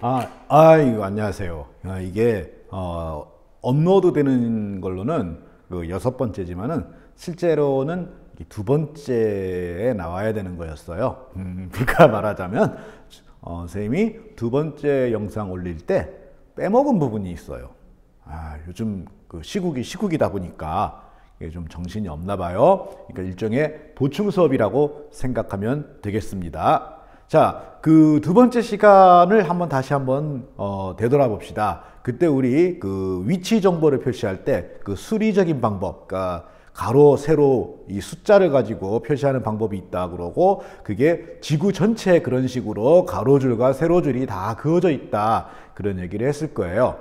아이고, 안녕하세요. 이게, 업로드 되는 걸로는 그 6번째지만은 실제로는 두 번째에 나와야 되는 거였어요. 그러니까 말하자면, 선생님이 두 번째 영상 올릴 때 빼먹은 부분이 있어요. 요즘 그 시국이다 보니까 이게 좀 정신이 없나 봐요. 그러니까 일종의 보충 수업이라고 생각하면 되겠습니다. 자, 그 두 번째 시간을 다시 한번 되돌아봅시다. 그때 우리 그 위치 정보를 표시할 때 그 수리적인 방법, 그러니까 가로, 세로 이 숫자를 가지고 표시하는 방법이 있다 그러고, 그게 지구 전체에 그런 식으로 가로줄과 세로줄이 다 그어져 있다, 그런 얘기를 했을 거예요.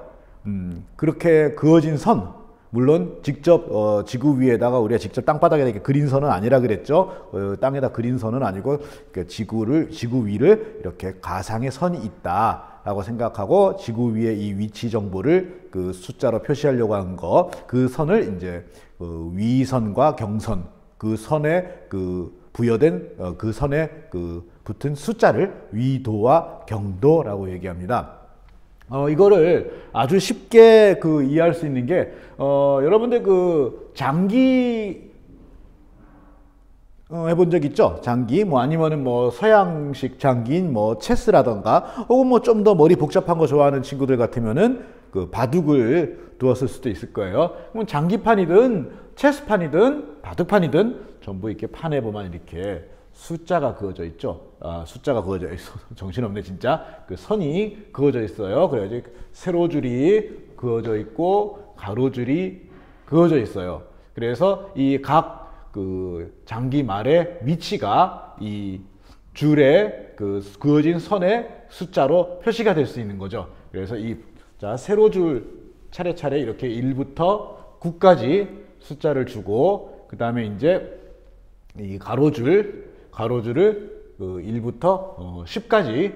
그렇게 그어진 선, 물론 직접 지구 위에다가 우리가 직접 땅바닥에 이렇게 그린 선은 아니라 그랬죠. 땅에다 그린 선은 아니고, 그러니까 지구 위를 이렇게 가상의 선이 있다라고 생각하고, 지구 위에 이 위치 정보를 그 숫자로 표시하려고 한 거, 그 선을 이제 위선과 경선, 그 선에 그 부여된 그 선에 그 붙은 숫자를 위도와 경도라고 얘기합니다. 이거를 아주 쉽게 이해할 수 있는 게, 여러분들 그 장기 해본 적 있죠? 장기, 아니면은 서양식 장기인 체스라던가, 혹은 좀 더 머리 복잡한 거 좋아하는 친구들 같으면은 그 바둑을 두었을 수도 있을 거예요. 그럼 장기판이든 체스판이든 바둑판이든 전부 이렇게 판에 보면 이렇게 숫자가 그어져 있죠. 숫자가 그어져 있어. 정신없네, 진짜. 그 선이 그어져 있어요. 그래야지 세로줄이 그어져 있고, 가로줄이 그어져 있어요. 그래서 이 각 그 장기 말의 위치가 이 줄에 그 그어진 선의 숫자로 표시가 될 수 있는 거죠. 그래서 세로줄 차례차례 이렇게 1부터 9까지 숫자를 주고, 그 다음에 이제 이 가로줄을 1부터 10까지,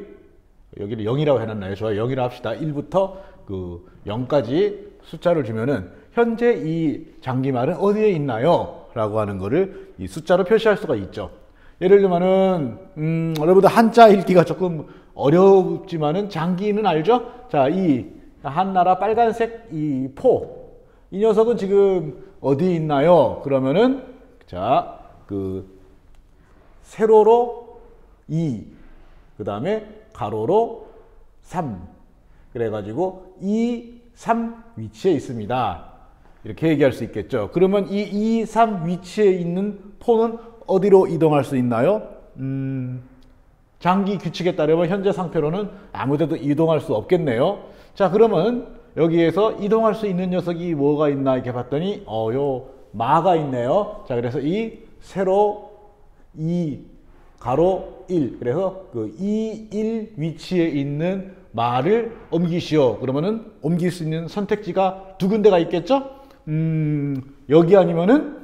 여기를 0이라고 해놨나요? 좋아요. 0이라고 합시다. 1부터 0까지 숫자를 주면은 현재 이 장기말은 어디에 있나요? 라고 하는 거를 이 숫자로 표시할 수가 있죠. 예를 들면은, 여러분들 한자 읽기가 조금 어렵지만은 장기는 알죠? 자, 이 한나라 빨간색 이 포, 이 녀석은 지금 어디에 있나요? 그러면은, 자, 세로로 2, 그 다음에 가로로 3, 그래가지고 2, 3 위치에 있습니다. 이렇게 얘기할 수 있겠죠. 그러면 이 2, 3 위치에 있는 포는 어디로 이동할 수 있나요? 장기 규칙에 따르면 현재 상태로는 아무데도 이동할 수 없겠네요. 자, 그러면 여기에서 이동할 수 있는 녀석이 뭐가 있나 이렇게 봤더니 요 마가 있네요. 자, 그래서 이 세로 2 가로 1, 그래서 그 2, 1 위치에 있는 마를 옮기시오. 그러면은 옮길 수 있는 선택지가 두 군데가 있겠죠? 여기 아니면은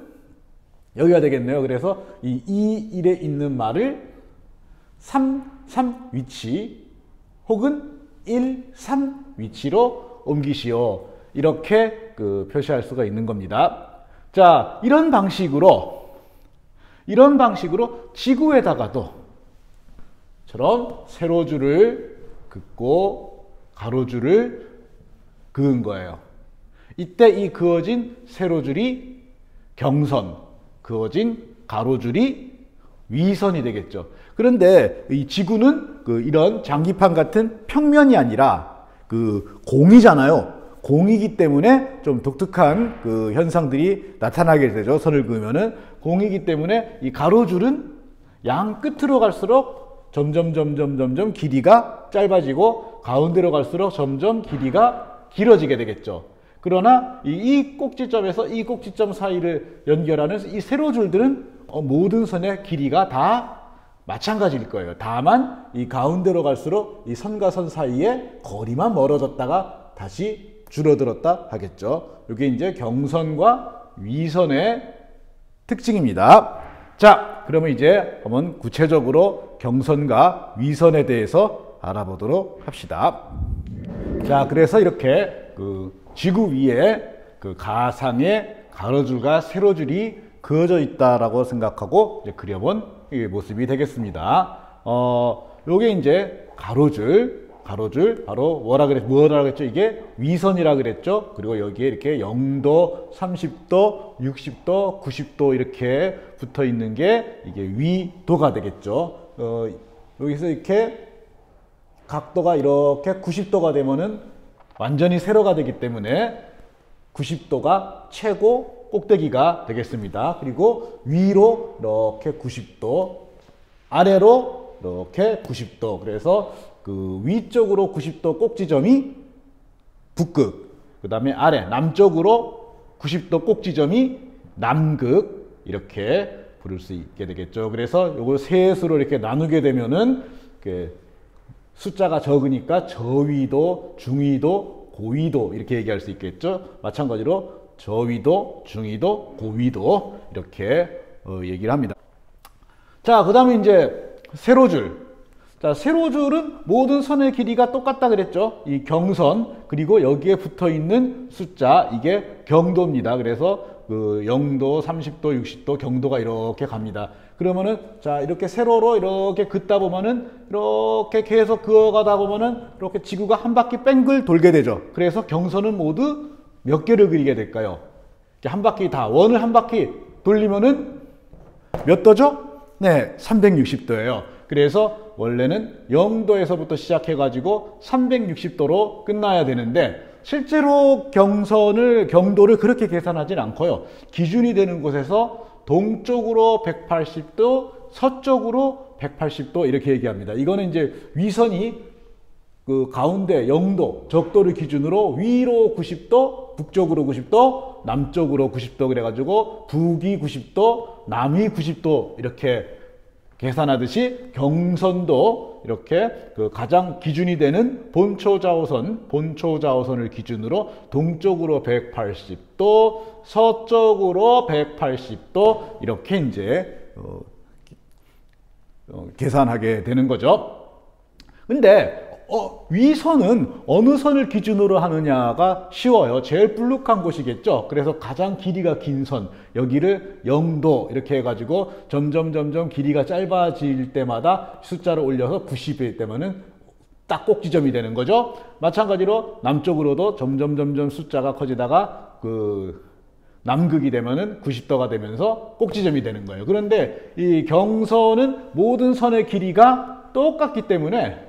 여기가 되겠네요. 그래서 이 2, 1에 있는 마를 3, 3 위치 혹은 1, 3 위치로 옮기시오. 이렇게 표시할 수가 있는 겁니다. 자, 이런 방식으로 지구에다가도 처럼 세로줄을 긋고 가로줄을 그은 거예요. 이때 이 그어진 세로줄이 경선, 그어진 가로줄이 위선이 되겠죠. 그런데 이 지구는 이런 장기판 같은 평면이 아니라 공이잖아요. 공이기 때문에 좀 독특한 현상들이 나타나게 되죠. 선을 그으면은. 공이기 때문에 이 가로줄은 양 끝으로 갈수록 점점 길이가 짧아지고, 가운데로 갈수록 점점 길이가 길어지게 되겠죠. 그러나 이 꼭지점에서 이 꼭지점 사이를 연결하는 이 세로줄들은 모든 선의 길이가 다 마찬가지일 거예요. 다만 이 가운데로 갈수록 이 선과 선 사이에 거리만 멀어졌다가 다시 줄어들었다 하겠죠. 이게 이제 경선과 위선의 특징입니다. 자, 그러면 이제 한번 구체적으로 경선과 위선에 대해서 알아보도록 합시다. 자, 그래서 이렇게 지구 위에 가상의 가로줄과 세로줄이 그어져 있다라고 생각하고 이제 그려본 이 모습이 되겠습니다. 요게 이제 가로줄 가로줄 바로 뭐라 그랬죠? 이게 위선이라 그랬죠? 그리고 여기에 이렇게 0도, 30도, 60도, 90도 이렇게 붙어 있는 게 이게 위도가 되겠죠. 여기서 이렇게 각도가 이렇게 90도가 되면은 완전히 세로가 되기 때문에 90도가 최고 꼭대기가 되겠습니다. 그리고 위로 이렇게 90도, 아래로 이렇게 90도. 그래서 그 위쪽으로 90도 꼭지점이 북극, 그 다음에 아래 남쪽으로 90도 꼭지점이 남극, 이렇게 부를 수 있게 되겠죠. 그래서 이걸 셋으로 이렇게 나누게 되면은 이렇게 숫자가 적으니까 저위도, 중위도, 고위도 이렇게 얘기할 수 있겠죠. 마찬가지로 저위도, 중위도, 고위도 이렇게 얘기를 합니다. 자, 그 다음에 이제 세로줄. 자, 세로줄은 모든 선의 길이가 똑같다 그랬죠. 이 경선, 그리고 여기에 붙어 있는 숫자, 이게 경도입니다. 그래서 그 0도, 30도, 60도 경도가 이렇게 갑니다. 그러면은 자, 이렇게 세로로 이렇게 긋다 보면은 이렇게 계속 그어가다 보면은 이렇게 지구가 한 바퀴 뺑글 돌게 되죠. 그래서 경선은 모두 몇 개를 그리게 될까요? 한 바퀴 다, 원을 한 바퀴 돌리면은 몇 도죠? 네, 360도예요. 그래서 원래는 0도에서부터 시작해가지고 360도로 끝나야 되는데 실제로 경도를 그렇게 계산하진 않고요. 기준이 되는 곳에서 동쪽으로 180도, 서쪽으로 180도 이렇게 얘기합니다. 이거는 이제 위선이 그 가운데 0도, 적도를 기준으로 위로 90도, 북쪽으로 90도, 남쪽으로 90도 그래가지고 북위 90도, 남위 90도 이렇게 계산하듯이 경선도 이렇게 그 가장 기준이 되는 본초자오선을 기준으로 동쪽으로 180도, 서쪽으로 180도 이렇게 이제 계산하게 되는 거죠. 근데 위선은 어느 선을 기준으로 하느냐가 쉬워요. 제일 불룩한 곳이겠죠. 그래서 가장 길이가 긴 선, 여기를 0도 이렇게 해가지고 점점 길이가 짧아질 때마다 숫자를 올려서 90일 때면은 딱 꼭지점이 되는 거죠. 마찬가지로 남쪽으로도 점점 숫자가 커지다가 그 남극이 되면은 90도가 되면서 꼭지점이 되는 거예요. 그런데 이 경선은 모든 선의 길이가 똑같기 때문에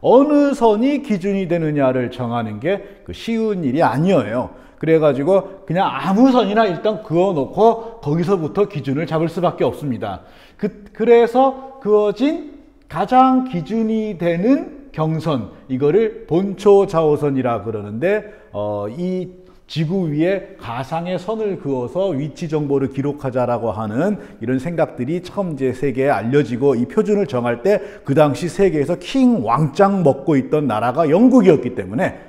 어느 선이 기준이 되느냐를 정하는 게 그 쉬운 일이 아니에요. 그래가지고 그냥 아무 선이나 일단 그어놓고 거기서부터 기준을 잡을 수밖에 없습니다. 그래서 그어진 가장 기준이 되는 경선, 이거를 본초자오선이라 그러는데 이 지구 위에 가상의 선을 그어서 위치 정보를 기록하자라고 하는 이런 생각들이 처음 이제 세계에 알려지고 이 표준을 정할 때 그 당시 세계에서 킹 왕짱 먹고 있던 나라가 영국이었기 때문에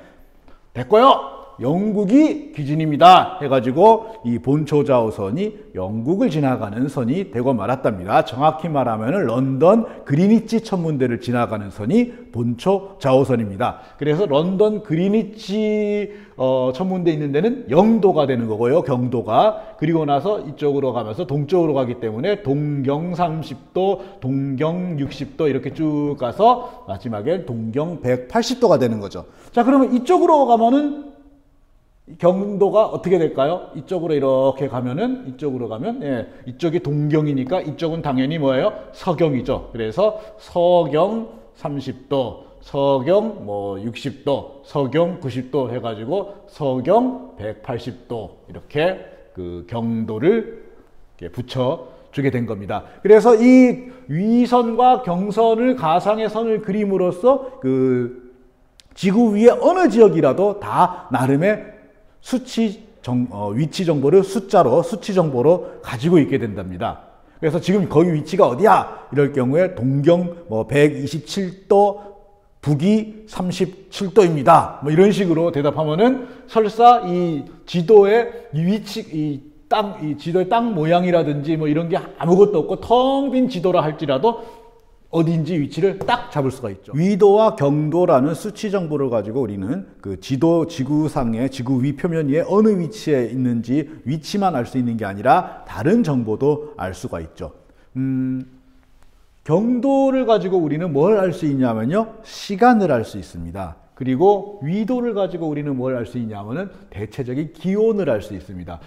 됐고요. 영국이 기준입니다 해가지고 이 본초자오선이 영국을 지나가는 선이 되고 말았답니다. 정확히 말하면 런던 그리니치 천문대를 지나가는 선이 본초자오선입니다. 그래서 런던 그리니치 천문대 있는 데는 0도가 되는 거고요. 경도가. 그리고 나서 이쪽으로 가면서 동쪽으로 가기 때문에 동경 30도, 동경 60도 이렇게 쭉 가서 마지막에 동경 180도가 되는 거죠. 자, 그러면 이쪽으로 가면은 경도가 어떻게 될까요? 이쪽으로 이렇게 가면은, 이쪽으로 가면, 예, 이쪽이 동경이니까 이쪽은 당연히 뭐예요? 서경이죠. 그래서 서경 30도, 서경 60도, 서경 90도 해가지고 서경 180도 이렇게 그 경도를 이렇게 붙여주게 된 겁니다. 그래서 이 위선과 경선을 가상의 선을 그림으로써 그 지구 위의 어느 지역이라도 다 나름의 위치 정보를 숫자로, 수치 정보로 가지고 있게 된답니다. 그래서 지금 거기 위치가 어디야? 이럴 경우에 동경 127도, 북위 37도입니다. 이런 식으로 대답하면은 설사 이 지도의 위치, 이 지도의 땅 모양이라든지 이런 게 아무것도 없고 텅 빈 지도라 할지라도 어디인지 위치를 딱 잡을 수가 있죠. 위도와 경도라는 수치 정보를 가지고 우리는 그 지구상의 지구 위 표면 위에 어느 위치에 있는지 위치만 알 수 있는 게 아니라 다른 정보도 알 수가 있죠. 경도를 가지고 우리는 뭘 알 수 있냐면요. 시간을 알 수 있습니다. 그리고 위도를 가지고 우리는 뭘 알 수 있냐면은 대체적인 기온을 알 수 있습니다.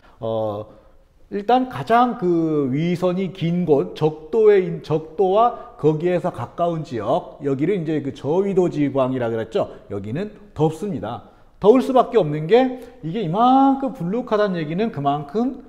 일단 가장 그 위선이 긴 곳, 적도와 거기에서 가까운 지역, 여기를 이제 그 저위도 지방이라 그랬죠. 여기는 덥습니다. 더울 수밖에 없는 게 이게 이만큼 불룩하다는 얘기는 그만큼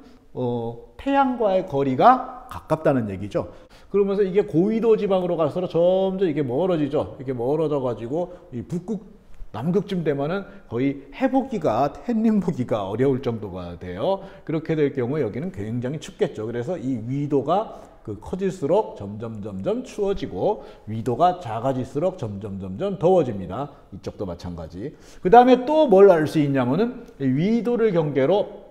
태양과의 거리가 가깝다는 얘기죠. 그러면서 이게 고위도 지방으로 갈수록 점점 이게 멀어지죠. 이게 멀어져 가지고 이 북극 남극쯤 되면은 거의 햇님 보기가 어려울 정도가 돼요. 그렇게 될 경우에 여기는 굉장히 춥겠죠. 그래서 이 위도가 커질수록 점점 추워지고 위도가 작아질수록 점점 더워집니다. 이쪽도 마찬가지. 그 다음에 또 뭘 알 수 있냐면은 위도를 경계로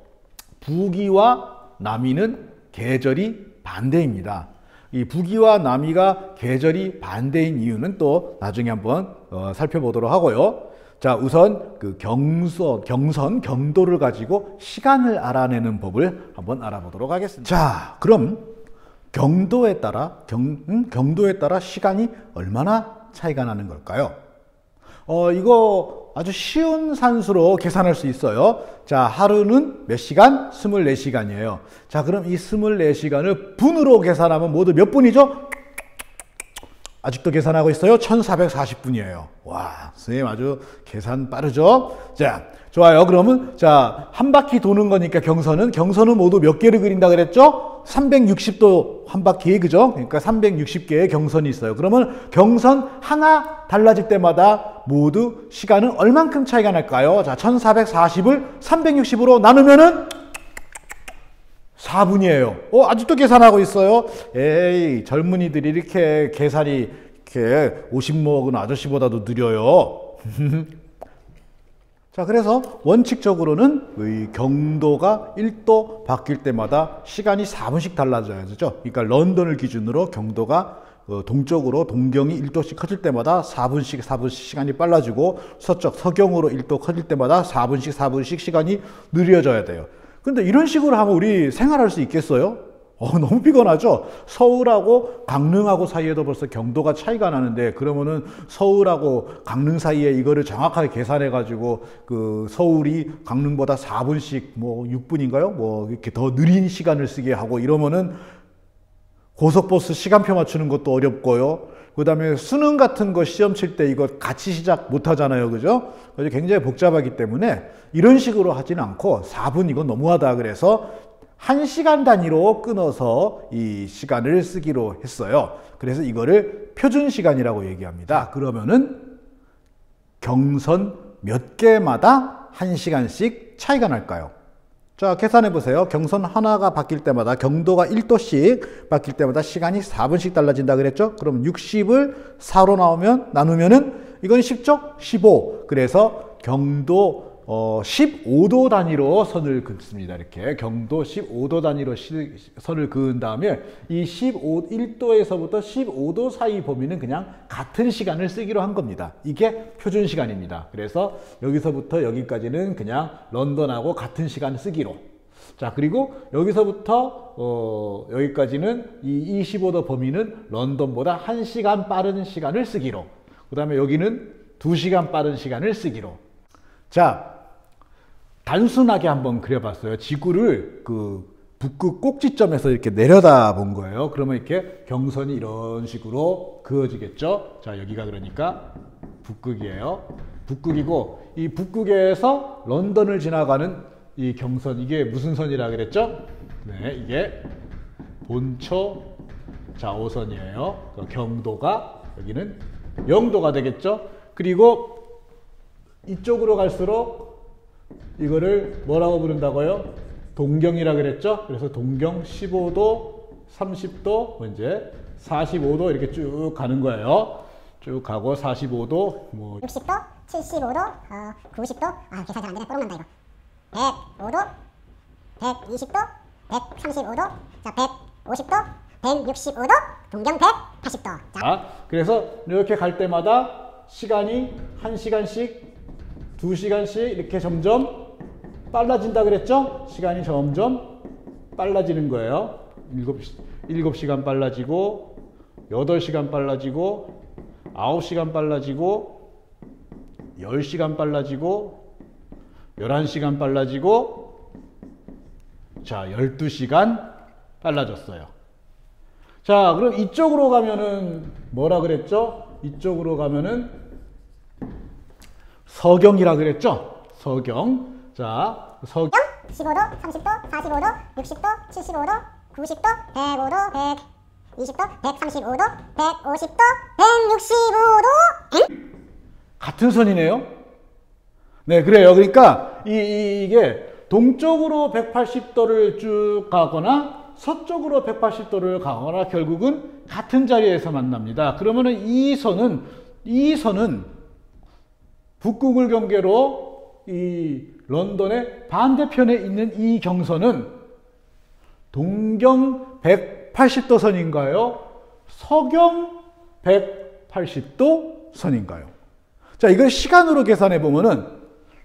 북위와 남위는 계절이 반대입니다. 이 북위와 남위가 계절이 반대인 이유는 또 나중에 한번 살펴보도록 하고요. 자, 우선 그 경도를 가지고 시간을 알아내는 법을 한번 알아보도록 하겠습니다. 자, 그럼 경도에 따라 시간이 얼마나 차이가 나는 걸까요? 이거 아주 쉬운 산수로 계산할 수 있어요. 자, 하루는 몇 시간? 24시간이에요. 자, 그럼 이 24시간을 분으로 계산하면 모두 몇 분이죠? 아직도 계산하고 있어요? 1440분이에요. 와, 선생님 아주 계산 빠르죠? 자, 좋아요. 그러면 자, 한 바퀴 도는 거니까 경선은 모두 몇 개를 그린다 그랬죠? 360도 한 바퀴, 그죠? 그러니까 360개의 경선이 있어요. 그러면 경선 하나 달라질 때마다 모두 시간은 얼만큼 차이가 날까요? 자, 1440을 360으로 나누면은 4분이에요. 아직도 계산하고 있어요? 에이, 젊은이들이 이렇게 계산이 이렇게 50 먹은 아저씨보다도 느려요. 자, 그래서 원칙적으로는 이 경도가 1도 바뀔 때마다 시간이 4분씩 달라져야죠. 그러니까 런던을 기준으로 경도가 동쪽으로 동경이 1도씩 커질 때마다 4분씩 시간이 빨라지고 서경으로 1도 커질 때마다 4분씩 시간이 느려져야 돼요. 근데 이런 식으로 하면 우리 생활할 수 있겠어요? 너무 피곤하죠? 서울하고 강릉하고 사이에도 벌써 경도가 차이가 나는데, 그러면은 서울하고 강릉 사이에 이거를 정확하게 계산해 가지고 그 서울이 강릉보다 4분씩 뭐 6분인가요? 뭐 이렇게 더 느린 시간을 쓰게 하고 이러면은 고속버스 시간표 맞추는 것도 어렵고요. 그 다음에 수능 같은 거 시험 칠 때 이거 같이 시작 못 하잖아요. 그죠? 그래서 굉장히 복잡하기 때문에 이런 식으로 하지는 않고 4분 이건 너무하다 그래서 1시간 단위로 끊어서 이 시간을 쓰기로 했어요. 그래서 이거를 표준 시간이라고 얘기합니다. 그러면은 경선 몇 개마다 1시간씩 차이가 날까요? 자, 계산해 보세요. 경선 하나가 바뀔 때마다 경도가 1도씩 바뀔 때마다 시간이 4분씩 달라진다 그랬죠? 그럼 60을 4로 나누면은 이건 쉽죠? 15. 그래서 경도 15도 단위로 선을 긋습니다. 이렇게 경도 15도 단위로 선을 그은 다음에 이 1도에서부터 15도 사이 범위는 그냥 같은 시간을 쓰기로 한 겁니다. 이게 표준 시간입니다. 그래서 여기서부터 여기까지는 그냥 런던하고 같은 시간 쓰기로. 자, 그리고 여기서부터 여기까지는 이 25도 범위는 런던보다 1시간 빠른 시간을 쓰기로. 그 다음에 여기는 2시간 빠른 시간을 쓰기로. 자, 단순하게 한번 그려봤어요. 지구를 그 북극 꼭지점에서 이렇게 내려다 본 거예요. 그러면 이렇게 경선이 이런 식으로 그어지겠죠. 자, 여기가 그러니까 북극이에요. 북극이고, 이 북극에서 런던을 지나가는 이 경선, 이게 무슨 선이라 그랬죠? 네, 이게 본초 좌우선이에요. 경도가 여기는 0도가 되겠죠. 그리고 이쪽으로 갈수록 이거를 뭐라고 부른다고요? 동경이라 그랬죠? 그래서 동경 15도, 30도, 이제 45도 이렇게 쭉 가는 거예요. 쭉 가고 45도, 뭐 60도, 75도, 90도, 계산이 안 되네. 뽀록 난다 이거. 105도, 120도, 135도, 자, 150도, 165도, 동경 180도. 자, 그래서 이렇게 갈 때마다 시간이 1시간씩, 2시간씩 이렇게 점점 빨라진다 그랬죠? 시간이 점점 빨라지는 거예요. 7시간 빨라지고 8시간 빨라지고 9시간 빨라지고 10시간 빨라지고 11시간 빨라지고 자 12시간 빨라졌어요. 자 그럼 이쪽으로 가면은 뭐라 그랬죠? 이쪽으로 가면은 서경이라 그랬죠? 서경. 자 서경 15도, 30도, 45도, 60도, 75도, 90도, 105도, 120도, 135도, 150도, 165도. 같은 선이네요. 네, 그래요. 그러니까 이게 동쪽으로 180도를 쭉 가거나 서쪽으로 180도를 가거나 결국은 같은 자리에서 만납니다. 그러면은 이 선은 북극을 경계로 이 런던의 반대편에 있는 이 경선은 동경 180도 선인가요? 서경 180도 선인가요? 자, 이걸 시간으로 계산해 보면은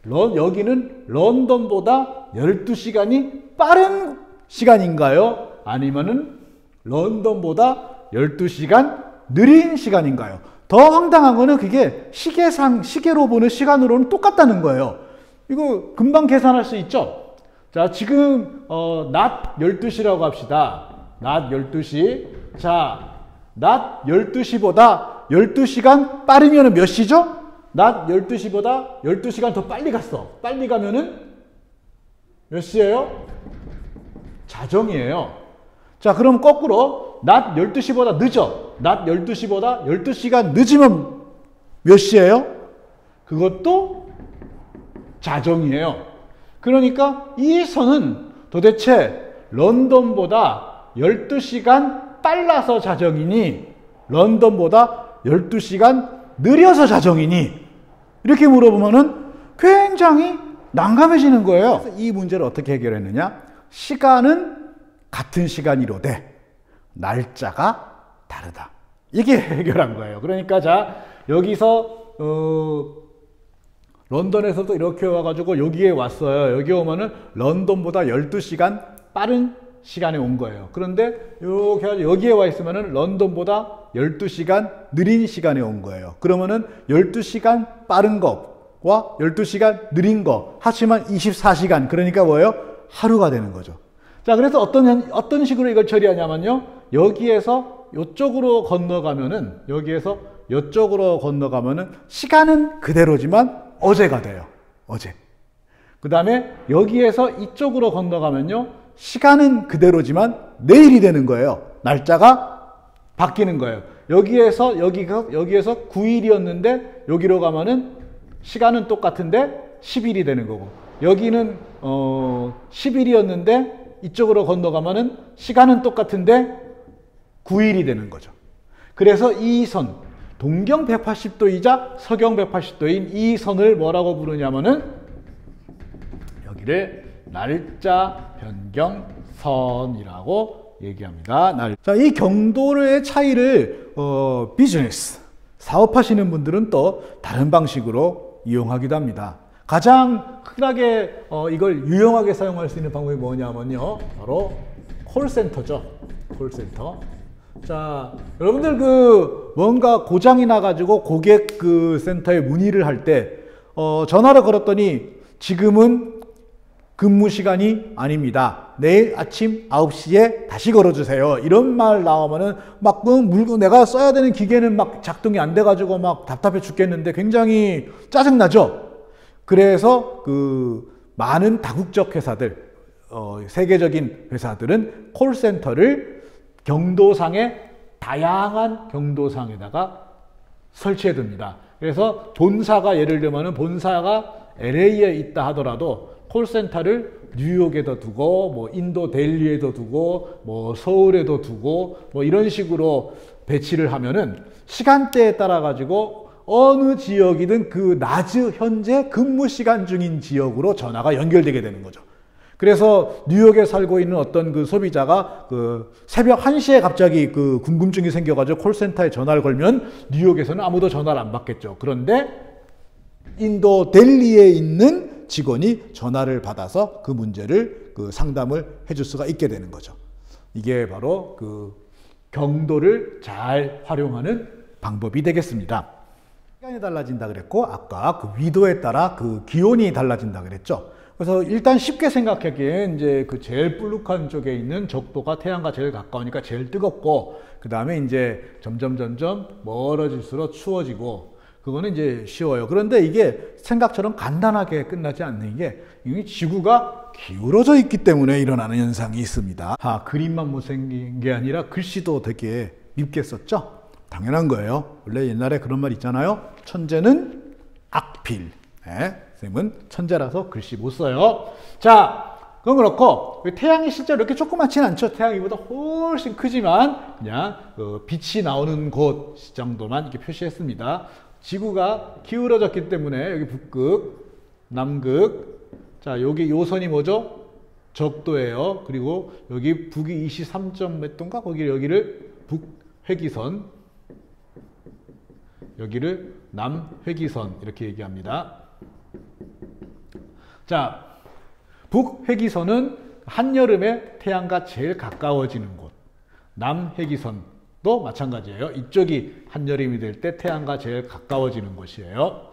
여기는 런던보다 12시간이 빠른 시간인가요? 아니면은 런던보다 12시간 느린 시간인가요? 더 황당한 거는 그게 시계로 보는 시간으로는 똑같다는 거예요. 이거 금방 계산할 수 있죠? 자, 지금 낮 12시라고 합시다. 낮 12시. 자, 낮 12시보다 12시간 빠르면 몇 시죠? 낮 12시보다 12시간 더 빨리 갔어. 빨리 가면은 몇 시예요? 자정이에요. 자, 그럼 거꾸로 낮 12시보다 늦어. 낮 12시보다 12시간 늦으면 몇 시예요? 그것도 자정이에요. 그러니까 이 선은 도대체 런던보다 12시간 빨라서 자정이니 런던보다 12시간 느려서 자정이니 이렇게 물어보면은 굉장히 난감해지는 거예요. 그래서 이 문제를 어떻게 해결했느냐? 시간은 같은 시간이로되 날짜가 다르다. 이게 해결한 거예요. 그러니까 자 여기서 런던에서도 이렇게 와가지고 여기에 왔어요. 여기 오면은 런던보다 12시간 빠른 시간에 온 거예요. 그런데 이렇게 해가지고 여기에 와 있으면은 런던보다 12시간 느린 시간에 온 거예요. 그러면은 12시간 빠른 것과 12시간 느린 거 합치면 24시간. 그러니까 뭐예요? 하루가 되는 거죠. 자, 그래서 어떤 식으로 이걸 처리하냐면요. 여기에서 이쪽으로 건너가면은 시간은 그대로지만 어제가 돼요. 어제. 그 다음에 여기에서 이쪽으로 건너가면요. 시간은 그대로지만 내일이 되는 거예요. 날짜가 바뀌는 거예요. 여기에서 9일이었는데 여기로 가면은 시간은 똑같은데 10일이 되는 거고 여기는 10일이었는데 이쪽으로 건너가면은 시간은 똑같은데 9일이 되는 거죠. 그래서 이 선, 동경 180도이자 서경 180도인 이 선을 뭐라고 부르냐면은 여기를 날짜 변경선이라고 얘기합니다. 자, 이 경도의 차이를 비즈니스, 사업하시는 분들은 또 다른 방식으로 이용하기도 합니다. 가장 흔하게 이걸 유용하게 사용할 수 있는 방법이 뭐냐면요. 바로 콜센터죠. 콜센터. 자, 여러분들 뭔가 고장이 나가지고 고객 센터에 문의를 할 때 전화를 걸었더니 지금은 근무 시간이 아닙니다. 내일 아침 9시에 다시 걸어주세요. 이런 말 나오면은 막 내가 써야 되는 기계는 막 작동이 안 돼가지고 막 답답해 죽겠는데 굉장히 짜증나죠? 그래서 많은 다국적 회사들, 세계적인 회사들은 콜센터를 다양한 경도상에다가 설치해 둡니다. 그래서 예를 들면은 본사가 LA에 있다 하더라도 콜센터를 뉴욕에도 두고 뭐 인도 델리에도 두고 뭐 서울에도 두고 뭐 이런 식으로 배치를 하면은 시간대에 따라 가지고 어느 지역이든 현재 근무 시간 중인 지역으로 전화가 연결되게 되는 거죠. 그래서 뉴욕에 살고 있는 어떤 소비자가 새벽 1시에 갑자기 궁금증이 생겨가지고 콜센터에 전화를 걸면 뉴욕에서는 아무도 전화를 안 받겠죠. 그런데 인도 델리에 있는 직원이 전화를 받아서 그 문제를 상담을 해줄 수가 있게 되는 거죠. 이게 바로 경도를 잘 활용하는 방법이 되겠습니다. 시간이 달라진다 그랬고 아까 그 위도에 따라 그 기온이 달라진다 그랬죠. 그래서 일단 쉽게 생각하기엔 이제 그 제일 불룩한 쪽에 있는 적도가 태양과 제일 가까우니까 제일 뜨겁고, 그 다음에 이제 점점 멀어질수록 추워지고, 그거는 이제 쉬워요. 그런데 이게 생각처럼 간단하게 끝나지 않는 게 이 지구가 기울어져 있기 때문에 일어나는 현상이 있습니다. 그림만 못생긴 게 아니라 글씨도 되게 밉게 썼죠? 당연한 거예요. 원래 옛날에 그런 말 있잖아요. 천재는 악필. 선생님은 천재라서 글씨 못 써요. 자, 그건 그렇고 태양이 실제로 이렇게 조그맣지는 않죠. 태양이보다 훨씬 크지만 그냥 빛이 나오는 곳 정도만 이렇게 표시했습니다. 지구가 기울어졌기 때문에 여기 북극, 남극, 자 여기 요선이 뭐죠? 적도예요. 그리고 여기 북이 23점 몇 도인가? 여기를 북회기선, 여기를 남회기선 이렇게 얘기합니다. 자, 북회기선은 한여름에 태양과 제일 가까워지는 곳. 남회기선도 마찬가지예요. 이쪽이 한여름이 될 때 태양과 제일 가까워지는 곳이에요.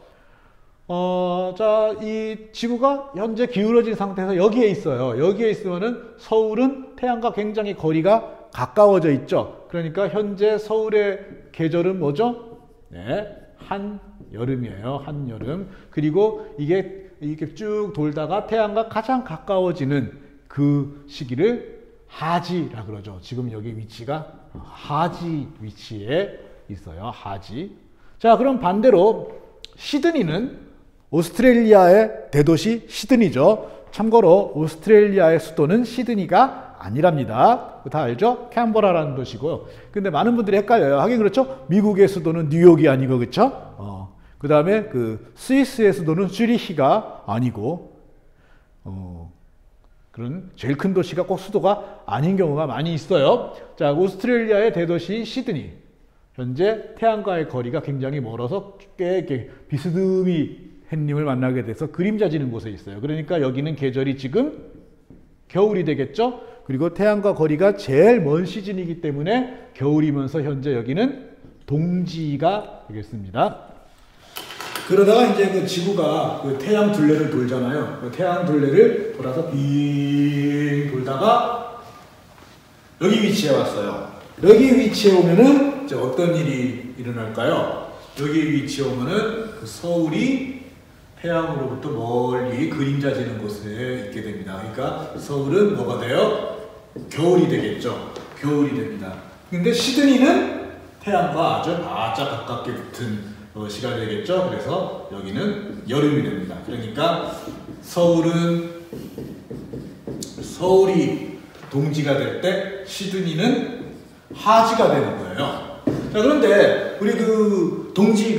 자, 이 지구가 현재 기울어진 상태에서 여기에 있어요. 여기에 있으면은 서울은 태양과 굉장히 거리가 가까워져 있죠. 그러니까 현재 서울의 계절은 뭐죠? 네, 한여름이에요. 한여름. 그리고 이게 이렇게 쭉 돌다가 태양과 가장 가까워지는 그 시기를 하지라 그러죠. 지금 여기 위치가 하지 위치에 있어요. 하지. 자, 그럼 반대로 시드니는 오스트레일리아의 대도시 시드니죠. 참고로 오스트레일리아의 수도는 시드니가 아니랍니다. 다 알죠? 캔버라라는 도시고요. 근데 많은 분들이 헷갈려요. 하긴 그렇죠? 미국의 수도는 뉴욕이 아니고, 그렇죠? 그 다음에 그 스위스의 수도는 쥐리히가 아니고, 그런 제일 큰 도시가 꼭 수도가 아닌 경우가 많이 있어요. 자, 오스트레일리아의 대도시 시드니. 현재 태양과의 거리가 굉장히 멀어서 꽤 이렇게 비스듬히 햇님을 만나게 돼서 그림자 지는 곳에 있어요. 그러니까 여기는 계절이 지금 겨울이 되겠죠? 그리고 태양과 거리가 제일 먼 시즌이기 때문에 겨울이면서 현재 여기는 동지가 되겠습니다. 그러다가 이제 그 지구가 그 태양 둘레를 돌잖아요. 그 태양 둘레를 돌아서 빙 돌다가 여기 위치에 왔어요. 여기 위치에 오면은 이제 어떤 일이 일어날까요? 여기 위치에 오면은 그 서울이 태양으로부터 멀리 그림자 지는 곳에 있게 됩니다. 그러니까 서울은 뭐가 돼요? 겨울이 되겠죠. 겨울이 됩니다. 근데 시드니는 태양과 아주 바짝 가깝게 붙은 시간이 되겠죠. 그래서 여기는 여름이 됩니다. 그러니까 서울이 동지가 될 때 시드니는 하지가 되는 거예요. 자, 그런데 우리 그 동지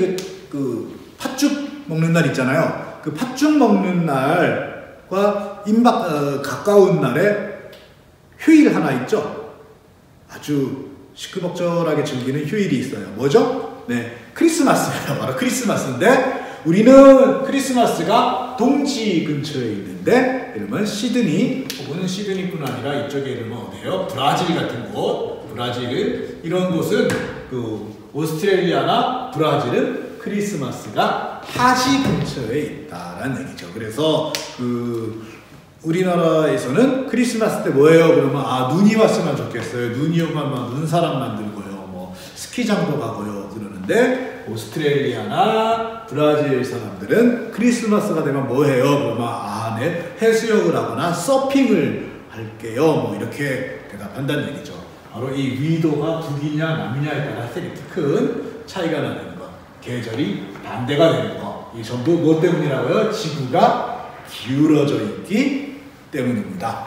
그 팥죽 먹는 날 있잖아요. 그 팥죽 먹는 날과 가까운 날에 휴일 하나 있죠. 아주 시끌벅적하게 즐기는 휴일이 있어요. 뭐죠? 네, 크리스마스예요. 바로 크리스마스인데 우리는 크리스마스가 동지 근처에 있는데, 이러면 시드니 혹은 시드니뿐 아니라 이쪽에 이러면 어디예요? 브라질 같은 곳, 브라질 이런 곳은 그 오스트레일리아나 브라질은 크리스마스가 하지 근처에 있다라는 얘기죠. 그래서 그 우리나라에서는 크리스마스 때 뭐예요? 그러면 눈이 왔으면 좋겠어요. 눈이 오면 눈사람 만들고요. 뭐 스키장도 가고요. 그러는데 오스트레일리아나 브라질 사람들은 크리스마스가 되면 뭐해요? 그러면 네, 해수욕을 하거나 서핑을 할게요. 뭐 이렇게 대답한다는 얘기죠. 바로 이 위도가 북이냐 남이냐에 따라 되게 큰 차이가 나는 것. 계절이 반대가 되는 것. 이 전부 뭐 때문이라고요? 지구가 기울어져 있기 때문입니다.